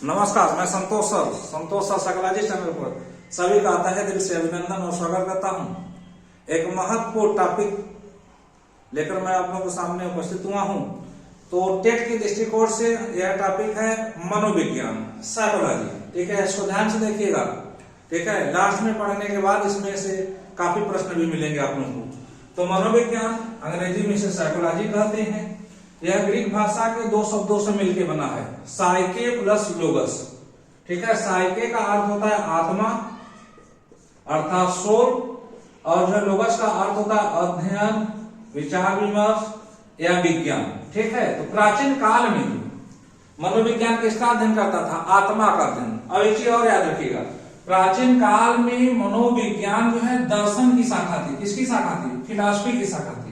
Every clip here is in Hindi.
नमस्कार, मैं संतोष सर साइकोलॉजी चैनल पर सभी का आता है दिल से अभिनंदन और स्वागत करता हूं। एक महत्वपूर्ण टॉपिक लेकर मैं आप लोगों के सामने उपस्थित हुआ हूं। तो टेट के दृष्टिकोण से यह टॉपिक है मनोविज्ञान, साइकोलॉजी। ठीक है, इसको ध्यान से देखिएगा। ठीक है, लास्ट में पढ़ने के बाद इसमें से काफी प्रश्न भी मिलेंगे आप लोगों को। तो मनोविज्ञान अंग्रेजी में इसे साइकोलॉजी कहते हैं। यह ग्रीक भाषा के दो शब्दों से मिलकर बना है, साइके प्लस लोगस। ठीक है, साइके का अर्थ होता है आत्मा अर्थात सोल, और जो लोगस का अर्थ होता है अध्ययन, विचार विमर्श या विज्ञान। ठीक है, तो प्राचीन काल में मनोविज्ञान किसका अध्ययन करता था? आत्मा का अध्ययन। अब एक चीज और याद रखिएगा, प्राचीन काल में मनोविज्ञान जो है दर्शन की शाखा थी। किसकी शाखा थी? फिलॉसफी की शाखा थी।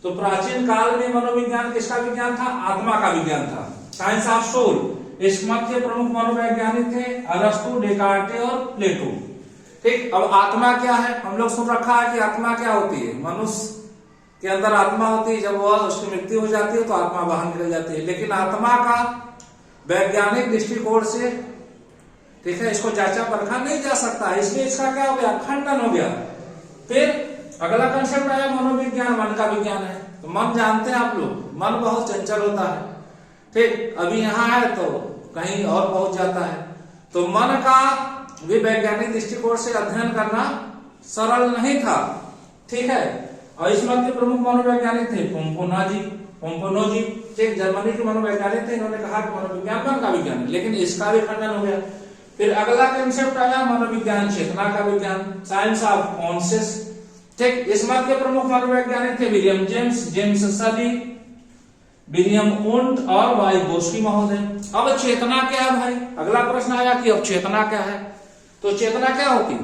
तो प्राचीन काल में मनोविज्ञान किसका विज्ञान था? आत्मा का विज्ञान था, साइंस ऑफ सोल। इस मत के प्रमुख मनोवैज्ञानिक थे अरस्तु, डेकार्टे और प्लेटो। ठीक, अब आत्मा क्या है? हम लोग सुन रखा है कि आत्मा क्या होती है? मनुष्य के अंदर आत्मा होती है, जब वह उसकी मृत्यु हो जाती है तो आत्मा बाहर निकल जाती है। लेकिन आत्मा का वैज्ञानिक दृष्टिकोण से, ठीक है, इसको जांचा परखा नहीं जा सकता, इसलिए इसका क्या हो गया? खंडन हो गया। फिर अगला कंसेप्ट आया मनोविज्ञान, मन का विज्ञान है। तो मन जानते हैं आप लोग, मन बहुत चंचल होता है। ठीक, अभी यहाँ है तो कहीं और पहुंच जाता है। तो मन का भी वैज्ञानिक दृष्टिकोण से अध्ययन करना सरल नहीं था। ठीक है, और इस मत के प्रमुख मनोवैज्ञानिक थे पोम्पोनोजी। ठीक, जर्मनी के मनोवैज्ञानिक थे। इन्होंने कहा कि मनोविज्ञान मन का विज्ञान है, लेकिन इसका भी खंडन हो गया। फिर अगला कंसेप्ट आया मनोविज्ञान चेतना का विज्ञान, साइंस ऑफ कॉन्शियस। ठीक, इस मत के प्रमुख मनोवैज्ञानिक थे विलियम जेम्स सली, विलियम वुंट और वाइगोस्की महोदय। अब चेतना क्या है भाई? अगला प्रश्न आया कि अब चेतना क्या है? तो चेतना क्या होती?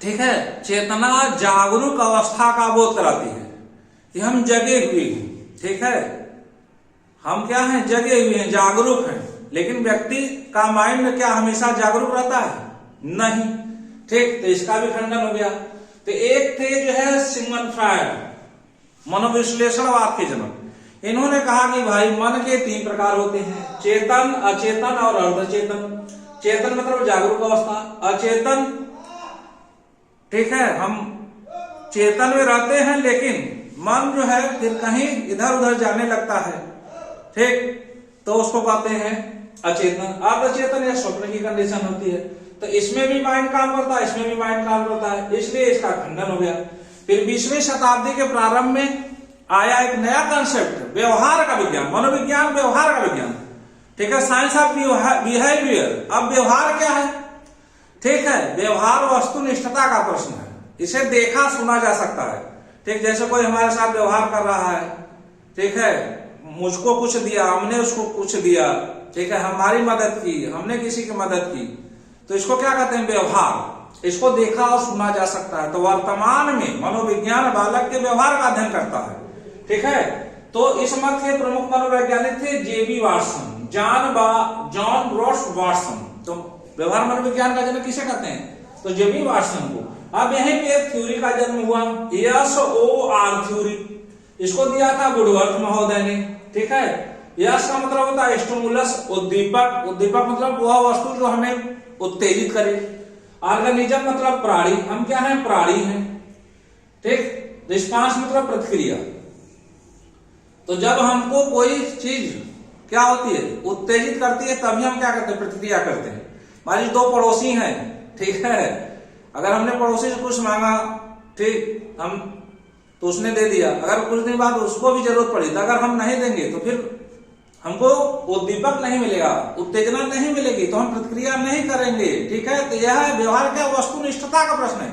ठीक है, चेतना जागरूक अवस्था का बोध कराती है कि हम जगे हुए हैं। ठीक है, हम क्या हैं? जगे हुए हैं, जागरूक हैं। लेकिन व्यक्ति का माइंड क्या हमेशा जागरूक रहता है? नहीं। ठीक, तो इसका भी खंडन हो गया। तो एक थे जो है सिगमंड फ्रायड, मनोविश्लेषणवाद के जनक। इन्होंने कहा कि भाई मन के 3 प्रकार होते हैं, चेतन, अचेतन और अर्धचेतन। चेतन मतलब जागरूक अवस्था, अचेतन, ठीक है, हम चेतन में रहते हैं लेकिन मन जो है फिर कहीं इधर उधर जाने लगता है। ठीक, तो उसको कहते हैं अचेतन। अर्धचेतन या स्वप्न की कंडीशन होती है। तो इसमें भी माइंड काम करता है, इसमें भी माइंड काम करता है, इसलिए इसका खंडन हो गया। फिर 20वीं शताब्दी के प्रारंभ में आया एक नया कंसेप्ट, व्यवहार का विज्ञान, मनोविज्ञान व्यवहार का विज्ञान। ठीक है, साइंस ऑफ बिहेवियर। अब व्यवहार क्या है? ठीक है, व्यवहार वस्तुनिष्ठता का प्रश्न है। इसे देखा सुना जा सकता है। ठीक, जैसे कोई हमारे साथ व्यवहार कर रहा है, ठीक है, मुझको कुछ दिया, हमने उसको कुछ दिया, ठीक है, हमारी मदद की, हमने किसी की मदद की, तो इसको क्या कहते हैं? व्यवहार। इसको देखा और सुना जा सकता है। तो वर्तमान में मनोविज्ञान बालक के व्यवहार का अध्ययन करता है। ठीक है, तो इस मत के प्रमुख मनोवैज्ञानिक थे जेबी वाटसन, जॉन ब्रॉस वाटसन। तो व्यवहार मनोविज्ञान का जन्म किसे कहते हैं? तो जेबी वाटसन को। अब यहीं पे एक थ्योरी का जन्म हुआ, SOR थ्योरी। इसको दिया था वुडवर्थ महोदय ने। ठीक है, यस का मतलब होता है स्टिमुलस, उद्दीपक। उद्दीपक मतलब वह वस्तु जो हमें उत्तेजित करे। ऑर्गेनिज्म मतलब प्राणी, हम क्या हैं? प्राणी हैं। ठीक, रिस्पांस मतलब प्रतिक्रिया। तो जब हमको कोई चीज क्या होती है? उत्तेजित करती है, तभी हम क्या करते हैं? प्रतिक्रिया करते हैं। मान 2 पड़ोसी हैं, ठीक है, अगर हमने पड़ोसी से कुछ मांगा, ठीक, हम तो उसने दे दिया, अगर कुछ दिन बाद उसको भी जरूरत पड़ी तो अगर हम नहीं देंगे तो फिर हमको उद्दीपक नहीं मिलेगा, उत्तेजना नहीं मिलेगी, तो हम प्रतिक्रिया नहीं करेंगे। ठीक है, तो यह व्यवहार क्या? वस्तुनिष्ठता का प्रश्न है,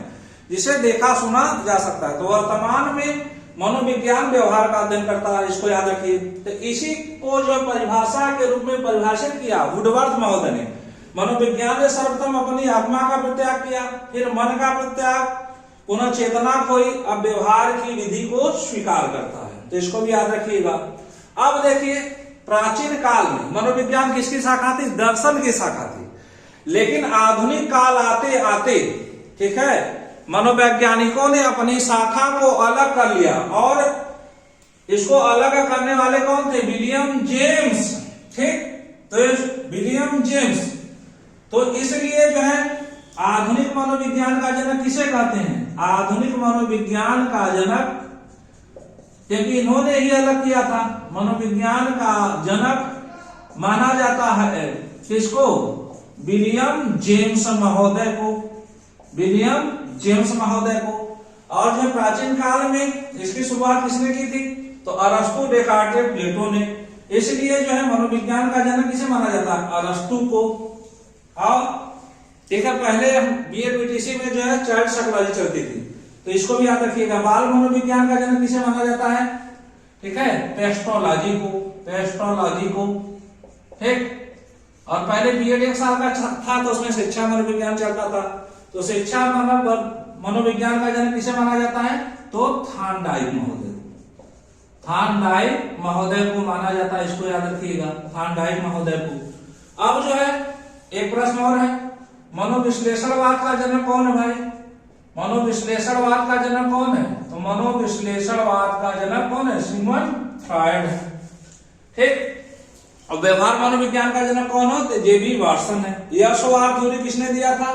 जिसे देखा सुना जा सकता है। तो वर्तमान में मनोविज्ञान व्यवहार का अध्ययन करता है, इसको याद रखिए। तो इसी को जो परिभाषा के रूप में परिभाषित किया वुडवर्थ महोदय ने। मनोविज्ञान ने सर्वप्रथम अपनी आत्मा का प्रत्याग किया, फिर मन का प्रत्याग, पुनः चेतना खोई, अब व्यवहार की विधि को स्वीकार करता है। तो इसको भी याद रखिएगा। अब देखिए, प्राचीन काल में मनोविज्ञान किसकी शाखा थी? दर्शन की शाखा थी। लेकिन आधुनिक काल आते आते, ठीक है, मनोवैज्ञानिकों ने अपनी शाखा को अलग कर लिया। और इसको अलग करने वाले कौन थे? William James. ठीक, तो विलियम जेम्स। तो इसलिए जो है आधुनिक मनोविज्ञान का जनक किसे कहते हैं? आधुनिक मनोविज्ञान का जनक, क्योंकि इन्होंने ही अलग किया था। मनोविज्ञान का जनक माना जाता है किसको? विलियम जेम्स महोदय को, विलियम जेम्स महोदय को। और जो प्राचीन काल में इसकी शुरुआत किसने की थी? तो अरस्तु, डेकार्टेस, प्लेटो ने। इसलिए जो है मनोविज्ञान का जनक किसे माना जाता है? अरस्तु को। और ठीक है, पहले बीए बीटीसी में जो है चाइल्ड साइकोलॉजी चलती थी, तो इसको भी याद रखिएगा। बाल मनोविज्ञान का जनक किसे माना जाता है? ठीक है, पेस्टोलॉजी को, पेस्टोलॉजी को। ठीक। और पहले बीएड 1 साल का था, तो उसमें शिक्षा मनोविज्ञान चलता था। तो शिक्षा मनोविज्ञान का जनक किसे माना जाता है? तो थार्नडाइक महोदय, थार्नडाइक महोदय को माना जाता है। इसको याद रखिएगा, थार्नडाइक महोदय को। अब जो है एक प्रश्न और है, मनोविश्लेषणवाद का जनक कौन है भाई? मनोविश्लेषणवाद का जनक कौन है? तो मनोविश्लेषणवाद का जनक कौन है? सिगमंड फ्रॉयड है। ठीक। और व्यवहार मनोविज्ञान का जनक कौन हो? तो जेबी वाटसन है। यशोवार थ्योरी किसने दिया था?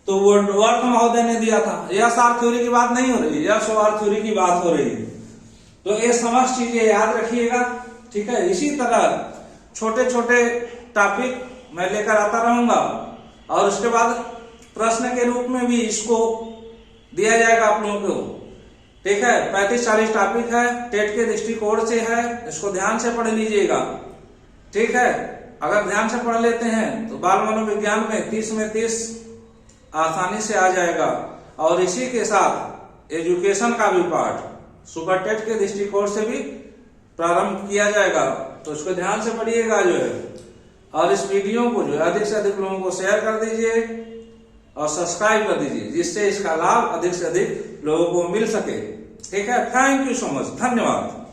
तो वर्थ महोदय ने दिया था। यश आर थ्योरी की बात नहीं हो रही, यशोवार थ्योरी की बात हो रही है। तो ये समस्त चीजें याद रखिएगा। ठीक है, इसी तरह छोटे छोटे टॉपिक मैं लेकर आता रहूंगा, और उसके बाद प्रश्न के रूप में भी इसको दिया जाएगा आप लोगों को। ठीक है, 35-40 टॉपिक है, टेट के दृष्टिकोण से है, इसको ध्यान से पढ़ लीजिएगा। ठीक है, अगर ध्यान से पढ़ लेते हैं तो बाल मनोविज्ञान में 30 में 30 आसानी से आ जाएगा। और इसी के साथ एजुकेशन का भी पार्ट सुपर टेट के दृष्टिकोण से भी प्रारंभ किया जाएगा, तो उसको ध्यान से पढ़िएगा जो है। और इस वीडियो को जो है अधिक से अधिक लोगों को शेयर कर दीजिए और सब्सक्राइब कर दीजिए, जिससे इसका लाभ अधिक से अधिक लोगों को मिल सके। ठीक है, थैंक यू सो मच, धन्यवाद।